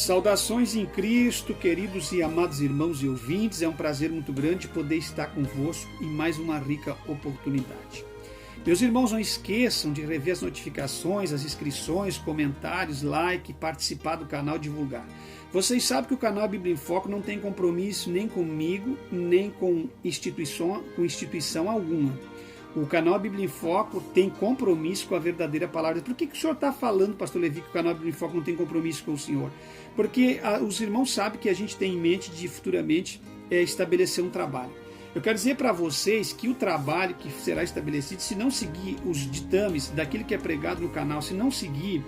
Saudações em Cristo, queridos e amados irmãos e ouvintes. É um prazer muito grande poder estar convosco em mais uma rica oportunidade. Meus irmãos, não esqueçam de rever as notificações, as inscrições, comentários, like, participar do canal, divulgar. Vocês sabem que o canal Bíblia em Foco não tem compromisso nem comigo, nem com instituição alguma. O canal Bíblia em Foco tem compromisso com a verdadeira palavra. Por que o senhor está falando, pastor Levi, que o canal Bíblia em Foco não tem compromisso com o senhor? Porque os irmãos sabem que a gente tem em mente de futuramente estabelecer um trabalho. Eu quero dizer para vocês que o trabalho que será estabelecido, se não seguir os ditames daquilo que é pregado no canal, se não seguir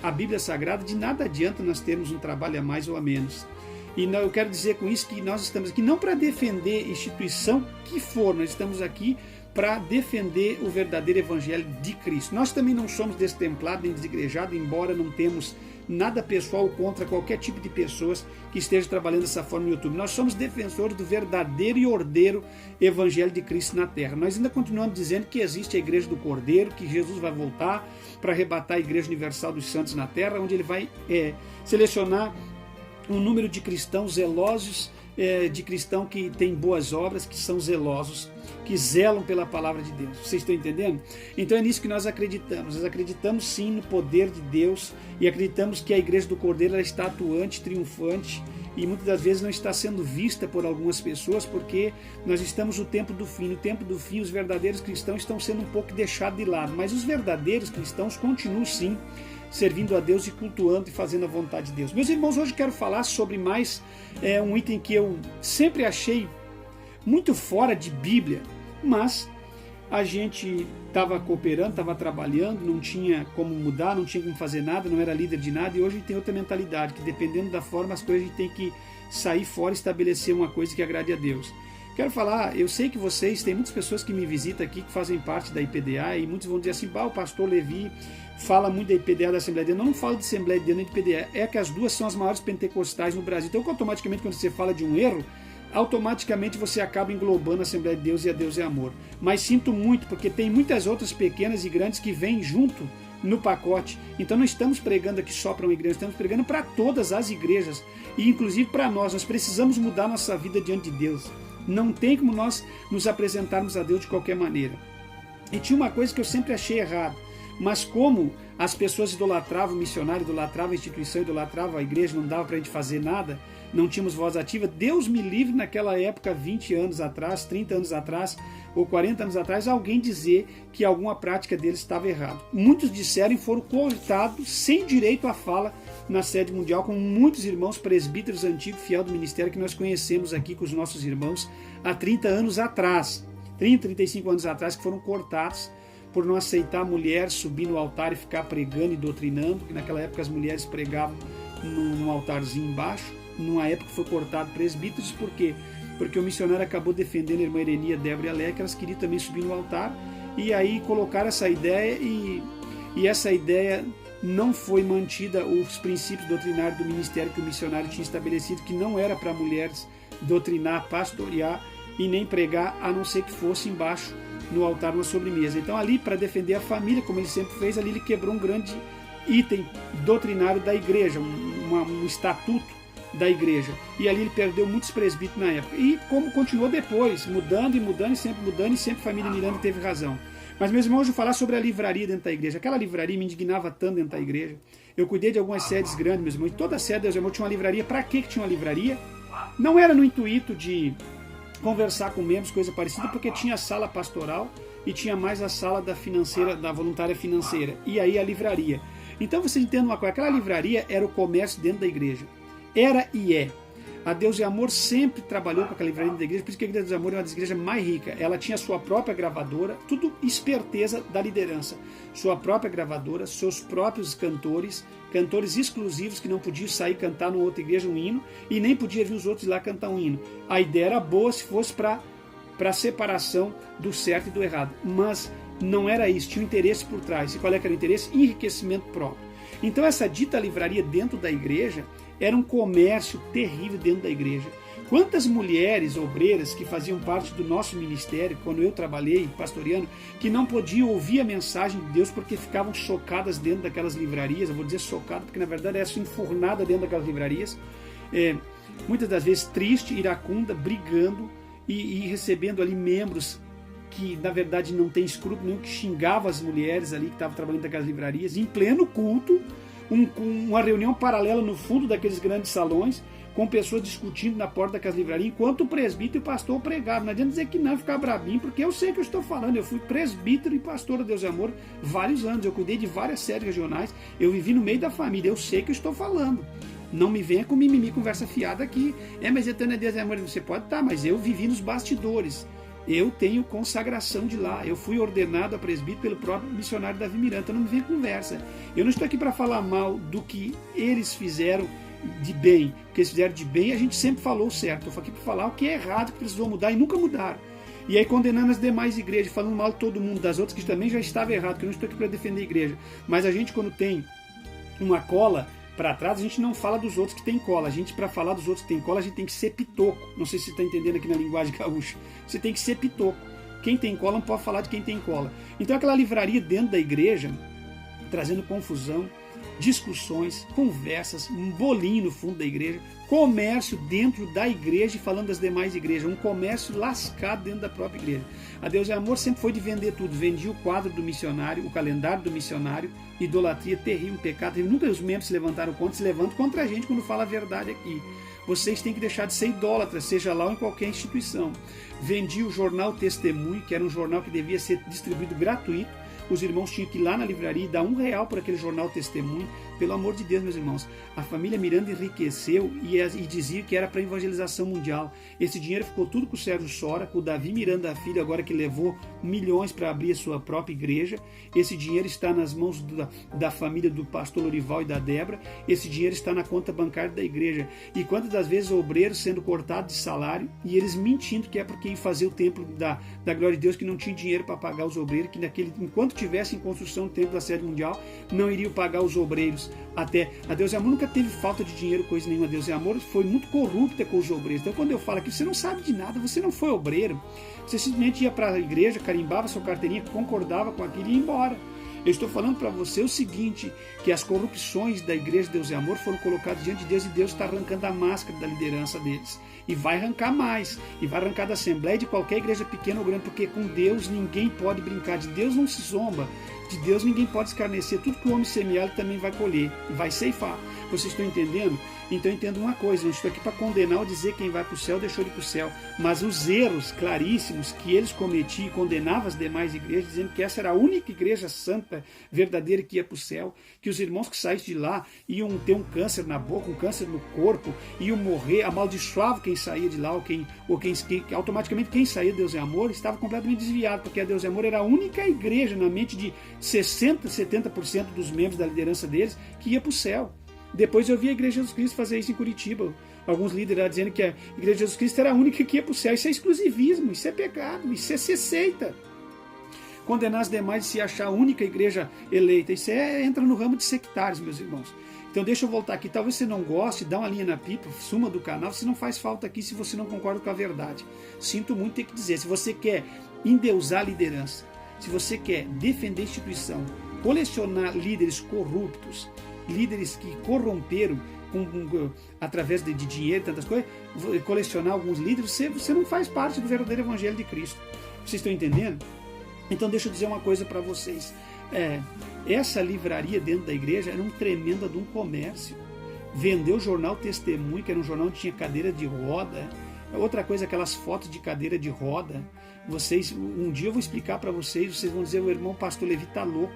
a Bíblia Sagrada, de nada adianta nós termos um trabalho a mais ou a menos. E eu quero dizer com isso que nós estamos aqui não para defender instituição que for, nós estamos aqui para defender o verdadeiro evangelho de Cristo. Nós também não somos destemplados nem desigrejados, embora não temos nada pessoal contra qualquer tipo de pessoas que estejam trabalhando dessa forma no YouTube. Nós somos defensores do verdadeiro e ordeiro evangelho de Cristo na terra. Nós ainda continuamos dizendo que existe a igreja do Cordeiro, que Jesus vai voltar para arrebatar a igreja universal dos santos na terra, onde ele vai selecionar um número de cristãos zelosos, de cristãos que têm boas obras, que são zelosos, que zelam pela palavra de Deus. Vocês estão entendendo? Então é nisso que nós acreditamos. Nós acreditamos sim no poder de Deus e acreditamos que a igreja do Cordeiro ela está atuante, triunfante e muitas das vezes não está sendo vista por algumas pessoas porque nós estamos no tempo do fim. No tempo do fim os verdadeiros cristãos estão sendo um pouco deixados de lado, mas os verdadeiros cristãos continuam sim servindo a Deus e cultuando e fazendo a vontade de Deus. Meus irmãos, hoje quero falar sobre mais um item que eu sempre achei muito fora de Bíblia, mas a gente estava cooperando, estava trabalhando, não tinha como mudar, não tinha como fazer nada, não era líder de nada, e hoje a gente tem outra mentalidade, que dependendo da forma, as coisas a gente tem que sair fora e estabelecer uma coisa que agrade a Deus. Quero falar, eu sei que vocês, tem muitas pessoas que me visitam aqui, que fazem parte da IPDA, e muitos vão dizer assim, o pastor Levi fala muito da IPDA, da Assembleia de Deus. Não falo de Assembleia de Deus nem de IPDA, é que as duas são as maiores pentecostais no Brasil. Então, automaticamente, quando você fala de um erro, automaticamente você acaba englobando a Assembleia de Deus e a Deus é Amor. Mas sinto muito, porque tem muitas outras pequenas e grandes que vêm junto no pacote. Então não estamos pregando aqui só para uma igreja, estamos pregando para todas as igrejas e inclusive para nós. Nós precisamos mudar nossa vida diante de Deus. Não tem como nós nos apresentarmos a Deus de qualquer maneira. E tinha uma coisa que eu sempre achei errado, mas como as pessoas idolatravam o missionário, idolatravam a instituição, idolatravam a igreja, não dava para a gente fazer nada, não tínhamos voz ativa. Deus me livre naquela época, 20 anos atrás, 30 anos atrás ou 40 anos atrás, alguém dizer que alguma prática deles estava errada. Muitos disseram e foram cortados sem direito à fala na sede mundial, como muitos irmãos presbíteros antigos, fiel do ministério, que nós conhecemos aqui com os nossos irmãos há 30 anos atrás, 30, 35 anos atrás, que foram cortados por não aceitar a mulher subir no altar e ficar pregando e doutrinando, que naquela época as mulheres pregavam num altarzinho embaixo. Numa época foi cortado presbíteros, por quê? Porque o missionário acabou defendendo a irmã Erenia, Débora e Alé, que elas queriam também subir no altar, e aí colocaram essa ideia, e essa ideia não foi mantida, os princípios doutrinários do ministério que o missionário tinha estabelecido, que não era para mulheres doutrinar, pastorear e nem pregar, a não ser que fosse embaixo no altar, na sobremesa. Então ali, para defender a família, como ele sempre fez, ali ele quebrou um grande item doutrinário da igreja, um estatuto da igreja, e ali ele perdeu muitos presbíteros na época, e como continuou depois, mudando e sempre família Miranda teve razão. Mas meus irmãos, eu vou falar sobre a livraria dentro da igreja. Aquela livraria me indignava tanto dentro da igreja. Eu cuidei de algumas sedes grandes, meus irmãos, e toda sede, meus irmãos, tinha uma livraria. Para que tinha uma livraria? Não era no intuito de conversar com membros, coisa parecida, porque tinha a sala pastoral e tinha mais a sala da financeira, da voluntária financeira, e aí a livraria. Então você entende uma coisa, aquela livraria era o comércio dentro da igreja. Era e é. A Deus e Amor sempre trabalhou com aquela livraria da igreja, por isso que a Igreja Deus e Amor é uma das igrejas mais ricas. Ela tinha sua própria gravadora, tudo esperteza da liderança. Sua própria gravadora, seus próprios cantores, cantores exclusivos que não podiam sair cantar numa outra igreja um hino e nem podia vir os outros lá cantar um hino. A ideia era boa se fosse para a separação do certo e do errado, mas não era isso, tinha um interesse por trás. E qual é que era o interesse? Enriquecimento próprio. Então essa dita livraria dentro da igreja era um comércio terrível dentro da igreja, Quantas mulheres obreiras que faziam parte do nosso ministério, quando eu trabalhei pastoreando, que não podiam ouvir a mensagem de Deus porque ficavam chocadas dentro daquelas livrarias. Eu vou dizer chocadas porque na verdade é assim, enfurnada dentro daquelas livrarias, muitas das vezes triste, iracunda, brigando e recebendo ali membros que na verdade não tem escrúpulo nenhum, que xingavam as mulheres ali que estavam trabalhando naquelas livrarias, em pleno culto, uma reunião paralela no fundo daqueles grandes salões, com pessoas discutindo na porta daquelas livrarias, enquanto o presbítero e o pastor pregavam. Não adianta dizer que não, ficar brabinho, porque eu sei o que eu estou falando. Eu fui presbítero e pastor a Deus e Amor vários anos, eu cuidei de várias séries regionais, eu vivi no meio da família, eu sei o que eu estou falando. Não me venha com mimimi, conversa fiada aqui. Mas eu tenho Deus e Amor, você pode estar, mas eu vivi nos bastidores. Eu tenho consagração de lá. Eu fui ordenado a presbítero pelo próprio missionário Davi Miranda. Então não me venha conversa. Eu não estou aqui para falar mal do que eles fizeram de bem. O que eles fizeram de bem, a gente sempre falou certo. Eu estou aqui para falar o que é errado, que precisou mudar e nunca mudaram. E aí condenando as demais igrejas, falando mal de todo mundo, das outras que também já estava errado, que eu não estou aqui para defender a igreja. Mas a gente, quando tem uma cola para trás, a gente não fala dos outros que tem cola. A gente, para falar dos outros que tem cola, a gente tem que ser pitoco. Não sei se você está entendendo aqui na linguagem gaúcha. Você tem que ser pitoco. Quem tem cola não pode falar de quem tem cola. Então aquela livraria dentro da igreja, trazendo confusão, discussões, conversas, um bolinho no fundo da igreja, comércio dentro da igreja e falando das demais igrejas, um comércio lascado dentro da própria igreja. A Deus é Amor sempre foi de vender tudo, vendia o quadro do missionário, o calendário do missionário, idolatria terrível, pecado terrível. Nunca os membros se levantaram contra, se levantam contra a gente quando fala a verdade aqui. Vocês têm que deixar de ser idólatras, seja lá ou em qualquer instituição. Vendia o jornal Testemunho, que era um jornal que devia ser distribuído gratuito. Os irmãos tinham que ir lá na livraria e dar R$1 por aquele jornal Testemunho. Pelo amor de Deus, meus irmãos, a família Miranda enriqueceu e dizia que era para evangelização mundial. Esse dinheiro ficou tudo com o Sérgio Sora, com o Davi Miranda Filho, agora que levou milhões para abrir a sua própria igreja. Esse dinheiro está nas mãos da família do pastor Lorival e da Débora. Esse dinheiro está na conta bancária da igreja. E quantas das vezes obreiros sendo cortados de salário e eles mentindo que é porque ia fazer o templo da glória de Deus, que não tinha dinheiro para pagar os obreiros, que enquanto tivesse em construção o templo da sede mundial, não iriam pagar os obreiros. Até a Deus e Amor nunca teve falta de dinheiro, coisa nenhuma. A Deus e Amor foi muito corrupta com os obreiros. Então quando eu falo aqui, você não sabe de nada, você não foi obreiro, você simplesmente ia para a igreja, carimbava sua carteirinha, concordava com aquilo e ia embora. Eu estou falando para você o seguinte, que as corrupções da igreja Deus e Amor foram colocadas diante de Deus e Deus está arrancando a máscara da liderança deles. E vai arrancar mais, e vai arrancar da Assembleia, de qualquer igreja pequena ou grande, porque com Deus ninguém pode brincar, de Deus não se zomba, de Deus ninguém pode escarnecer, tudo que o homem semear ele também vai colher, vai ceifar. Vocês estão entendendo? Então entenda uma coisa, eu não estou aqui para condenar ou dizer quem vai para o céu deixou de ir para o céu, mas os erros claríssimos que eles cometiam e condenavam as demais igrejas, dizendo que essa era a única igreja santa, verdadeira, que ia para o céu, que os irmãos que saíssem de lá iam ter um câncer na boca, um câncer no corpo, iam morrer, amaldiçoavam quem saía de lá, automaticamente quem saía de Deus é Amor estava completamente desviado, porque a Deus é Amor era a única igreja na mente de 60%, 70% dos membros da liderança deles que ia para o céu. Depois eu vi a Igreja de Jesus Cristo fazer isso em Curitiba. Alguns líderes lá dizendo que a Igreja de Jesus Cristo era a única que ia para o céu. Isso é exclusivismo, isso é pecado, isso é ser seita. Condenar as demais e se achar a única igreja eleita. Isso entra no ramo de sectários, meus irmãos. Então deixa eu voltar aqui. Talvez você não goste, dá uma linha na pipa, suma do canal. Você não faz falta aqui se você não concorda com a verdade. Sinto muito ter que dizer. Se você quer endeusar a liderança, se você quer defender a instituição, colecionar líderes corruptos, líderes que corromperam através de dinheiro e tantas coisas, colecionar alguns líderes, você não faz parte do verdadeiro evangelho de Cristo. Vocês estão entendendo? Então deixa eu dizer uma coisa para vocês. Essa livraria dentro da igreja era um tremendo de um comércio. Vendeu o jornal Testemunho, que era um jornal onde tinha cadeira de roda. Outra coisa, aquelas fotos de cadeira de roda. Um dia eu vou explicar para vocês vão dizer, o irmão pastor Levi está louco,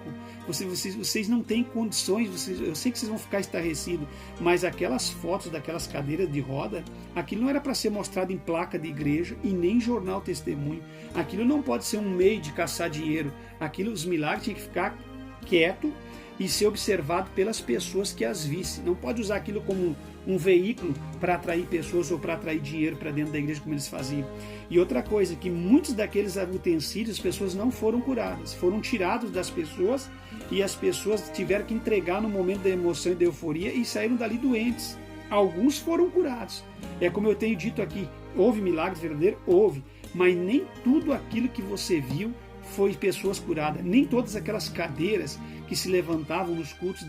vocês não têm condições, eu sei que vocês vão ficar estarrecidos, mas aquelas fotos daquelas cadeiras de roda, aquilo não era para ser mostrado em placa de igreja e nem em jornal Testemunho, aquilo não pode ser um meio de caçar dinheiro, os milagres tinham que ficar quieto e ser observado pelas pessoas que as vissem. Não pode usar aquilo como um veículo para atrair pessoas ou para atrair dinheiro para dentro da igreja, como eles faziam. E outra coisa, que muitos daqueles utensílios, as pessoas não foram curadas, foram tirados das pessoas e as pessoas tiveram que entregar no momento da emoção e da euforia e saíram dali doentes. Alguns foram curados. É como eu tenho dito aqui, houve milagres verdadeiros? Houve. Mas nem tudo aquilo que você viu foi pessoas curadas. Nem todas aquelas cadeiras que se levantavam nos cultos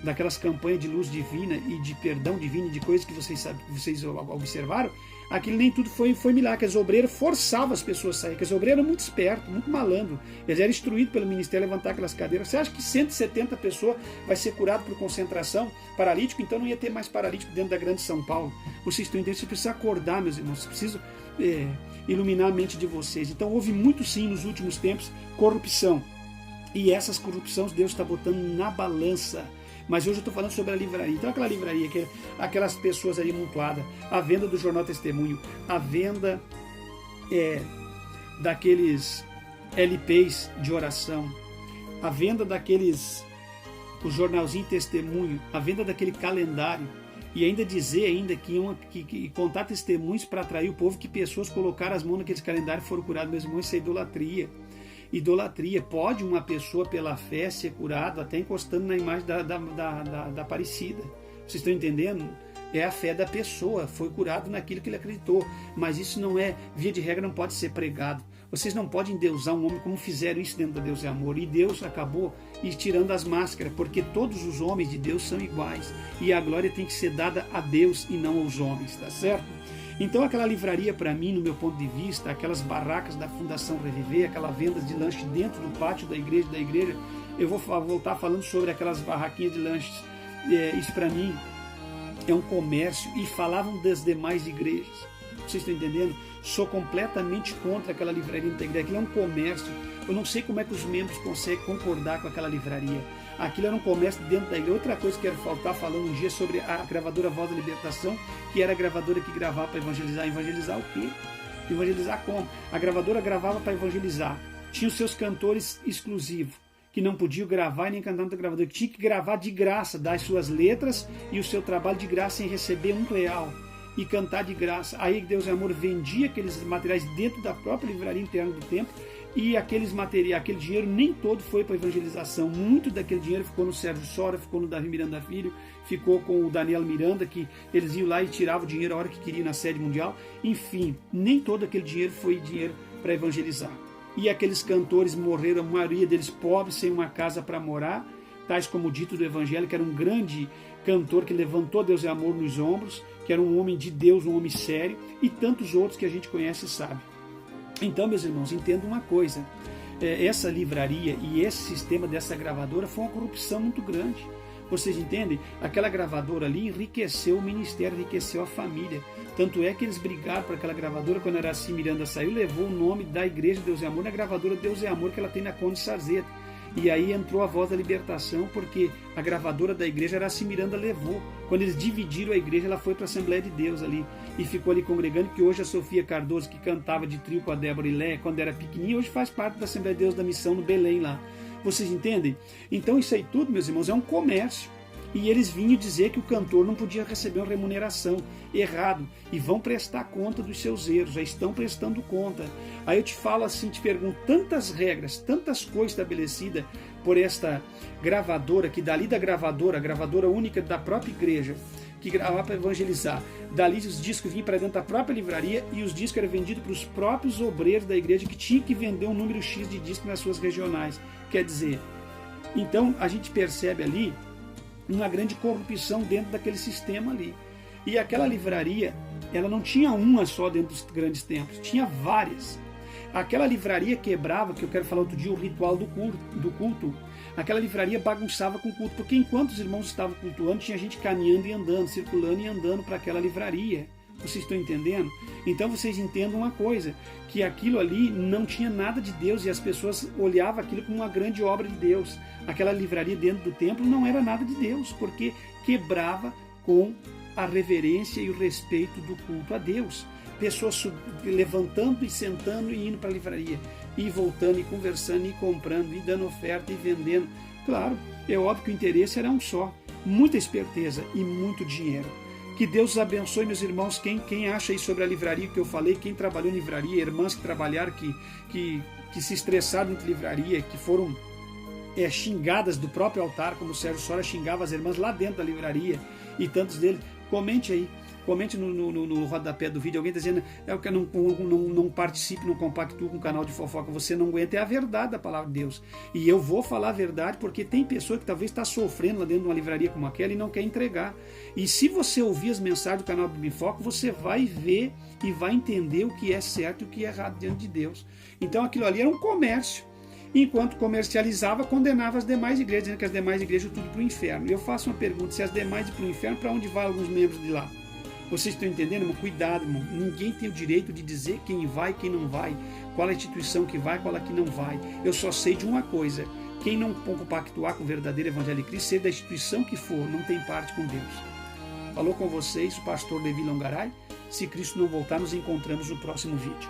daquelas campanhas de luz divina e de perdão divino e de coisas que vocês observaram, aquilo nem tudo foi milagre. Os obreiros forçavam as pessoas a sair, porque os obreiros eram muito espertos, muito malandros. Eles eram instruídos pelo ministério a levantar aquelas cadeiras. Você acha que 170 pessoas vai ser curado por concentração? Paralítico? Então não ia ter mais paralítico dentro da grande São Paulo. Vocês estão entendendo? Vocês precisam acordar, meus irmãos. Vocês precisam iluminar a mente de vocês. Então houve muito sim nos últimos tempos corrupção. E essas corrupções Deus está botando na balança. Mas hoje eu estou falando sobre a livraria. Então aquela livraria, que aquelas pessoas ali amontoadas, a venda do Jornal Testemunho, a venda daqueles LPs de oração, a venda daqueles, o jornalzinho Testemunho, a venda daquele calendário, e ainda dizer ainda que contar testemunhos para atrair o povo, que pessoas colocaram as mãos naqueles calendários e foram curados. Meus irmãos, isso é idolatria. Idolatria. Pode uma pessoa pela fé ser curada até encostando na imagem da Aparecida. Vocês estão entendendo? É a fé da pessoa, foi curado naquilo que ele acreditou, mas isso não é, via de regra, não pode ser pregado. Vocês não podem endeusar um homem como fizeram isso dentro da Deus é Amor, e Deus acabou tirando as máscaras, porque todos os homens de Deus são iguais, e a glória tem que ser dada a Deus e não aos homens, tá certo? Então aquela livraria, para mim, no meu ponto de vista, aquelas barracas da Fundação Reviver, aquela venda de lanche dentro do pátio da igreja, eu vou voltar falando sobre aquelas barraquinhas de lanches. Isso para mim é um comércio, e falavam das demais igrejas. Vocês estão entendendo? Sou completamente contra aquela livraria da igreja. Aquilo é um comércio. Eu não sei como é que os membros conseguem concordar com aquela livraria. Aquilo era um comércio dentro da igreja. Outra coisa que eu quero faltar falando um dia sobre a gravadora Voz da Libertação, que era a gravadora que gravava para evangelizar. Evangelizar o quê? Evangelizar como? A gravadora gravava para evangelizar. Tinha os seus cantores exclusivos, que não podiam gravar e nem cantar na gravadora, que tinha que gravar de graça, dar as suas letras e o seu trabalho de graça sem receber R$1 e cantar de graça. Aí Deus é Amor vendia aqueles materiais dentro da própria livraria interna do templo, e aquele dinheiro nem todo foi para evangelização. Muito daquele dinheiro ficou no Sérgio Sora, ficou no Davi Miranda Filho, ficou com o Daniel Miranda, que eles iam lá e tiravam o dinheiro a hora que queriam na sede mundial. Enfim, nem todo aquele dinheiro foi dinheiro para evangelizar. E aqueles cantores morreram, a maioria deles pobres, sem uma casa para morar, tais como o Dito do Evangelho, que era um grande cantor que levantou Deus é Amor nos ombros, que era um homem de Deus, um homem sério, e tantos outros que a gente conhece e sabe. Então, meus irmãos, entendam uma coisa, essa livraria e esse sistema dessa gravadora foi uma corrupção muito grande. Vocês entendem? Aquela gravadora ali enriqueceu o ministério, enriqueceu a família. Tanto é que eles brigaram por aquela gravadora. Quando a Araci Miranda saiu, levou o nome da igreja Deus é Amor na gravadora Deus é Amor, que ela tem na Conde Sarzeta. E aí entrou a Voz da Libertação, porque a gravadora da igreja Araci Miranda levou. Quando eles dividiram a igreja, ela foi para a Assembleia de Deus ali, e ficou ali congregando, que hoje a Sofia Cardoso, que cantava de trio com a Débora e Lé, quando era pequenininha, hoje faz parte da Assembleia de Deus da Missão no Belém lá. Vocês entendem? Então isso aí tudo, meus irmãos, é um comércio. E eles vinham dizer que o cantor não podia receber uma remuneração. Errado. E vão prestar conta dos seus erros. Já estão prestando conta. Aí eu te falo assim, te pergunto, tantas regras, tantas coisas estabelecidas por esta gravadora, que dali da gravadora, a gravadora única da própria igreja, que gravava para evangelizar. Dali os discos vinham para dentro da própria livraria, e os discos eram vendidos para os próprios obreiros da igreja, que tinham que vender um número X de discos nas suas regionais. Quer dizer, então a gente percebe ali uma grande corrupção dentro daquele sistema ali. E aquela livraria, ela não tinha uma só dentro dos grandes templos, tinha várias. Aquela livraria quebrava, que eu quero falar outro dia, o ritual do culto. Aquela livraria bagunçava com o culto, porque enquanto os irmãos estavam cultuando, tinha gente caminhando e andando, circulando e andando para aquela livraria. Vocês estão entendendo? Então vocês entendam uma coisa, que aquilo ali não tinha nada de Deus, e as pessoas olhavam aquilo como uma grande obra de Deus. Aquela livraria dentro do templo não era nada de Deus, porque quebrava com a reverência e o respeito do culto a Deus. Pessoas levantando e sentando e indo para a livraria, e voltando e conversando e comprando e dando oferta e vendendo. Claro, é óbvio que o interesse era um só, muita esperteza e muito dinheiro. Que Deus os abençoe, meus irmãos. Quem acha aí sobre a livraria que eu falei, quem trabalhou em livraria, irmãs que trabalharam, que se estressaram dentro de livraria, que foram xingadas do próprio altar, como o Sérgio Sora xingava as irmãs lá dentro da livraria, e tantos deles. Comente aí. Comente no rodapé do vídeo, alguém está dizendo que eu não participe, não compactuo com o canal de fofoca. Você não aguenta, é a verdade da palavra de Deus. E eu vou falar a verdade porque tem pessoa que talvez está sofrendo lá dentro de uma livraria como aquela e não quer entregar. E se você ouvir as mensagens do canal do Bifoco, você vai ver e vai entender o que é certo e o que é errado diante de Deus. Então aquilo ali era um comércio. Enquanto comercializava, condenava as demais igrejas, dizendo que as demais igrejas tudo para o inferno. E eu faço uma pergunta: se as demais ir para o inferno, para onde vão alguns membros de lá? Vocês estão entendendo, irmão? Cuidado, irmão. Ninguém tem o direito de dizer quem vai, quem não vai, qual a instituição que vai, qual a que não vai. Eu só sei de uma coisa: quem não compactuar com o verdadeiro evangelho de Cristo, seja da instituição que for, não tem parte com Deus. Falou com vocês o pastor Levi Longaray. Se Cristo não voltar, nos encontramos no próximo vídeo.